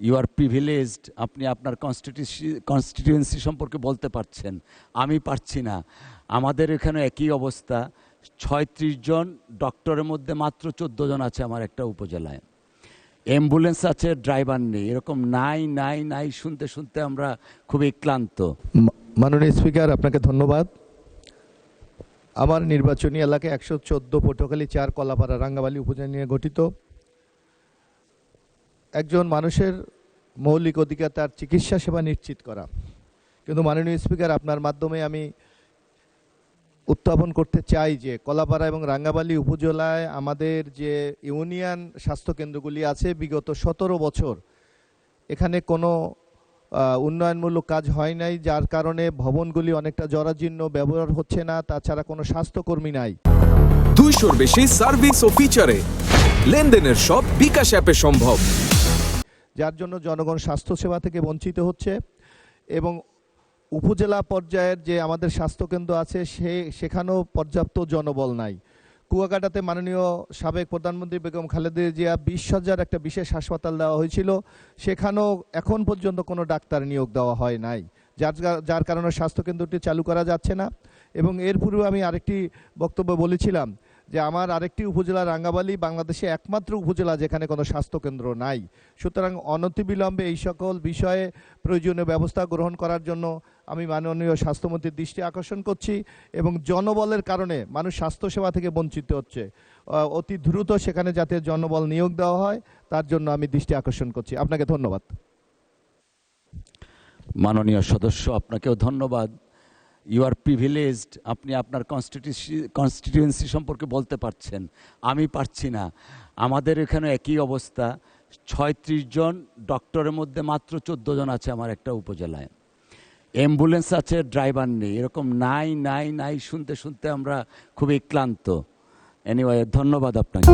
You R privileged, আপনি আপনার constituency সম্পর্কে বলতে পারছেন, আমি পারছি না। আমাদের এখানে একই অবস্থা, ৩৬ জন ডক্টরের মধ্যে মাত্র ১৪ জন আছে আমার একটা উপজেলায়। অ্যাম্বুলেন্স আছে, ড্রাইভার নেই। এরকম নাই নাই নাই শুনতে শুনতে আমরা খুবই ক্লান্ত। মাননীয় স্পিকার, আপনাকে ধন্যবাদ। আমার নির্বাচনী এলাকা ১১৪ পটুয়াখালী ৪ কলাপাড়া রাঙ্গাবালী উপজেলা নিয়ে গঠিত। একজন মানুষের মৌলিক অধিকার তার চিকিৎসা সেবা নিশ্চিত করা, কিন্তু মাননীয় স্পিকার, আপনার মাধ্যমে আমি উত্থাপন করতে চাই যে কলাপাড়া এবং রাঙ্গাবালী উপজেলায় আমাদের যে ইউনিয়ন স্বাস্থ্যকেন্দ্রগুলি আছে, বিগত ১৭ বছর এখানে কোনো উন্নয়নমূলক কাজ হয় নাই, যার কারণে ভবনগুলি অনেকটা জরাজীর্ণ, ব্যবহার হচ্ছে না। তাছাড়া কোনো স্বাস্থ্যকর্মী নাই। 200-র বেশি সার্ভিস ও ফিচারে লেনদেনের সব বিকাশ অ্যাপে সম্ভব, যার জন্য জনগণ স্বাস্থ্যসেবা থেকে বঞ্চিত হচ্ছে। এবং উপজেলা পর্যায়ের যে আমাদের স্বাস্থ্যকেন্দ্র আছে সেখানেও পর্যাপ্ত জনবল নাই। কুয়াকাটাতে মাননীয় সাবেক প্রধানমন্ত্রী বেগম খালেদা জিয়া ২০,০০০ একটা বিশেষ হাসপাতাল দেওয়া হয়েছিল, সেখানেও এখন পর্যন্ত কোনো ডাক্তার নিয়োগ দেওয়া হয় নাই, যার কারণে স্বাস্থ্যকেন্দ্রটি চালু করা যাচ্ছে না। এবং এর পূর্বে আমি আরেকটি বক্তব্য বলেছিলাম যে আমার আরেকটি উপজেলা রাঙ্গাবালী বাংলাদেশে একমাত্র উপজেলা যেখানে কোনো স্বাস্থ্যকেন্দ্র নাই। সুতরাং অনতিবিলম্বে এই সকল বিষয়ে প্রয়োজনীয় ব্যবস্থা গ্রহণ করার জন্য আমি মাননীয় স্বাস্থ্যমন্ত্রীর দৃষ্টি আকর্ষণ করছি। এবং জনবলের কারণে মানুষ স্বাস্থ্যসেবা থেকে বঞ্চিত হচ্ছে, অতি দ্রুত সেখানে যাতে জনবল নিয়োগ দেওয়া হয় তার জন্য আমি দৃষ্টি আকর্ষণ করছি। আপনাকে ধন্যবাদ। মাননীয় সদস্য, আপনাকেও ধন্যবাদ। ইউ আর প্রিভিলেজড, আপনি আপনার কনস্টিটিউয়েন্সি সম্পর্কে বলতে পারছেন, আমি পারছি না। আমাদের এখানে একই অবস্থা, ৩৬ জন ডক্টরের মধ্যে মাত্র ১৪ জন আছে আমার একটা উপজেলায়। অ্যাম্বুলেন্স আছে, ড্রাইভার নেই। এরকম নাই নাই নাই শুনতে শুনতে আমরা খুবই ক্লান্ত। এনিওয়ে, ধন্যবাদ আপনাকে।